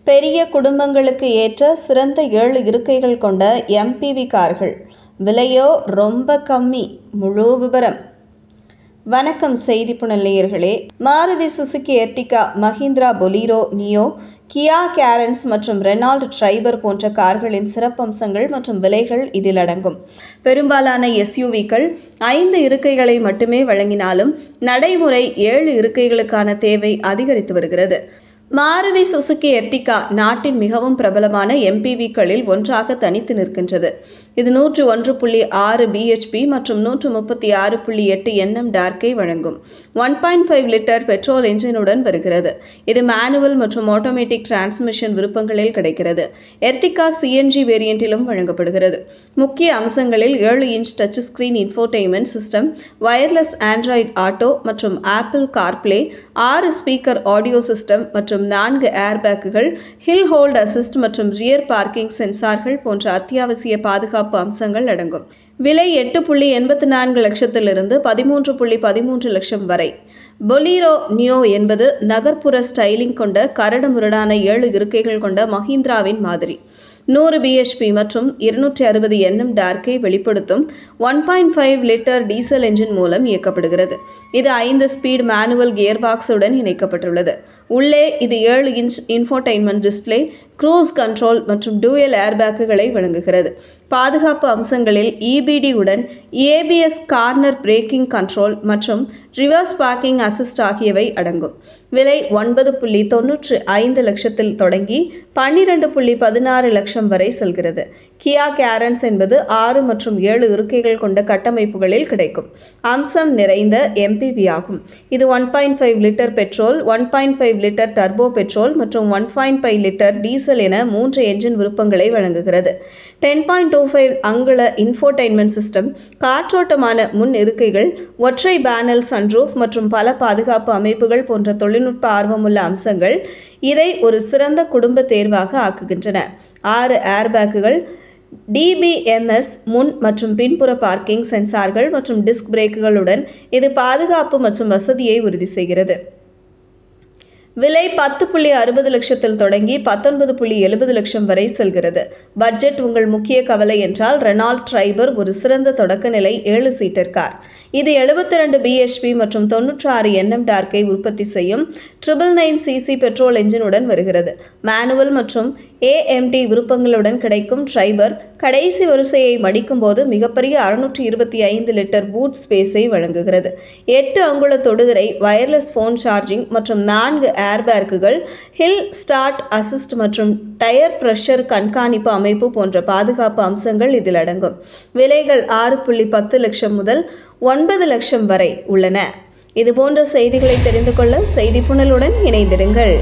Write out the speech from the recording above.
பெரிய குடும்பங்களுக்கு ஏற்ற சிறந்த 7 இருக்கைகள் கொண்ட MPV கார்கள். விலையோ ரொம்ப கம்மி. முழு விபரம். வணக்கம் செய்தி புனல் நேயர்களே. Maruti Suzuki Ertiga, Mahindra Bolero neo, Kia Carens மற்றும் ரெனால்ட் டிரைவர் போன்ற கார்களின் சிறப்பம்சங்கள் மற்றும் விலைகள் இதில் அடங்கும். பெரும்பாலான SUVக்கள் 5 இருக்கைகளை மட்டுமே வழங்கினாலும் நடைமுறை 7 இருக்கைகளுக்கான தேவை அதிகரித்து வருகிறது. மாருதி சுசுகி எர்டிகா நாட்டின் மிகவும் பிரபலமான MPVக்களில் ஒன்றாக தனித்து நிற்கின்றது. இது 101.6 bhp மற்றும் 136.8 Nm டார்க்கை வழங்கும் 1.5 லிட்டர் பெட்ரோல் என்ஜினுடன் வருகிறது. இது மேனுவல் மற்றும் ஆட்டோமேட்டிக் டிரான்ஸ்மிஷன் விருப்பங்களில் கிடைக்கிறது. எர்டிகா CNG வேரியண்டிலும் வழங்கப்படுகிறது. முக்கிய அம்சங்களில் 7 inch touch screen infotainment system, wireless Android Auto மற்றும் Apple CarPlay, 6 speaker audio system மற்றும் 4 ஏர்பேக்குகள், ஹில் ஹோல்ட் அசிஸ்ட் மற்றும் ரியர் பார்க்கிங் சென்சார்கள் போன்ற அத்தியாவசிய பாதுகாப்பு அம்சங்கள் அடங்கும். விலை 8.84 லட்சத்திலிருந்து 13.13 லட்சம் வரை. பொலீரோ நியோ என்பது நகர்ப்புற ஸ்டைலிங் கொண்ட கரடுமுரடான 7 இருக்கைகள் கொண்ட மஹிந்திராவின் மாதிரி. 100 bhp மற்றும் 260 Nm டார்க்கை வெளிப்படுத்தும் 1.5 லிட்டர் டீசல் என்ஜின் மூலம் இயக்கப்படுகிறது. இது 5 ஸ்பீட் மேனுவல் கியர்பாக்ஸுடன் இணைக்கப்பட்டுள்ளது. உள்ளே இது 7 inch infotainment display, cruise control மற்றும் டூயல் ஏர்பேக்குகளை வழங்குகிறது. பாதுகாப்பு அம்சங்களில் EBD உடன் ABS கார்னர் பிரேக்கிங் கண்ட்ரோல் மற்றும் ரிவர்ஸ் பார்க்கிங் அசிஸ்ட் ஆகியவை அடங்கும். விலை 9.95 லட்சத்தில் தொடங்கி 12.16 லட்சம் வரை செல்கிறது. கியா கேரன்ஸ் என்பது 6 மற்றும் 7 இருக்கைகள் கொண்ட கட்டமைப்புகளில் கிடைக்கும் அம்சம் நிறைந்த MPV ஆகும். இது 1.5 litre petrol, 1.5 litre turbo petrol மற்றும் 1.5 லிட்டர் டீசல் என 3 என்ஜின் விருப்பங்களை வழங்குகிறது. 10.25 அங்குல இன்ஃபோடெயின்மென்ட் சிஸ்டம், காற்றோட்டமான முன் இருக்கைகள், ஒற்றை பேனல் சன்ரூஃப் மற்றும் பல பாதுகாப்பு அமைப்புகள் போன்ற தொழில்நுட்ப ஆர்வமுள்ள அம்சங்கள் இதை ஒரு சிறந்த குடும்ப தேர்வாக ஆக்குகின்றன. 6 ஏர்பேக்குகள், DBMS முன் மற்றும் பின்புற பார்க்கிங் சென்சார்கள் மற்றும் டிஸ்க் பிரேக்குகளுடன் இது பாதுகாப்பு மற்றும் வசதியை உறுதி செய்கிறது. விலை 10.60 லட்சத்தில் தொடங்கி 19.70 லட்சம் வரை செல்கிறது. பட்ஜெட் உங்கள் முக்கிய கவலை என்றால் ரெனால்ட் டிரைவர் ஒரு சிறந்த தொடக்க நிலை 7 சீட்டர் கார். இது 72 bhp மற்றும் 96 Nm டார்க்கை உற்பத்தி செய்யும் 999cc பெட்ரோல் என்ஜினுடன் வருகிறது. மேனுவல் மற்றும் AMT விருப்பங்களுடன் கிடைக்கும் டிரைவர் கடைசி வரிசையை மடிக்கும் போது மிகப்பெரிய 625 லிட்டர் பூட் ஸ்பேஸை வழங்குகிறது. 8 அங்குல தொடுதிரை, வயர்லெஸ் போன் சார்ஜிங் மற்றும் 4 ஏர்பேக்குகள், ஹில் ஸ்டார்ட் அசிஸ்ட் மற்றும் டயர் பிரஷர் கண்காணிப்பு அமைப்பு போன்ற பாதுகாப்பு அம்சங்கள் இதில் அடங்கும். விலைகள் 6.10 லட்சம் முதல் 9 லட்சம் வரை உள்ளன. இதுபோன்ற செய்திகளை தெரிந்து கொள்ள செய்தி புனலுடன் இணைந்திருங்கள்.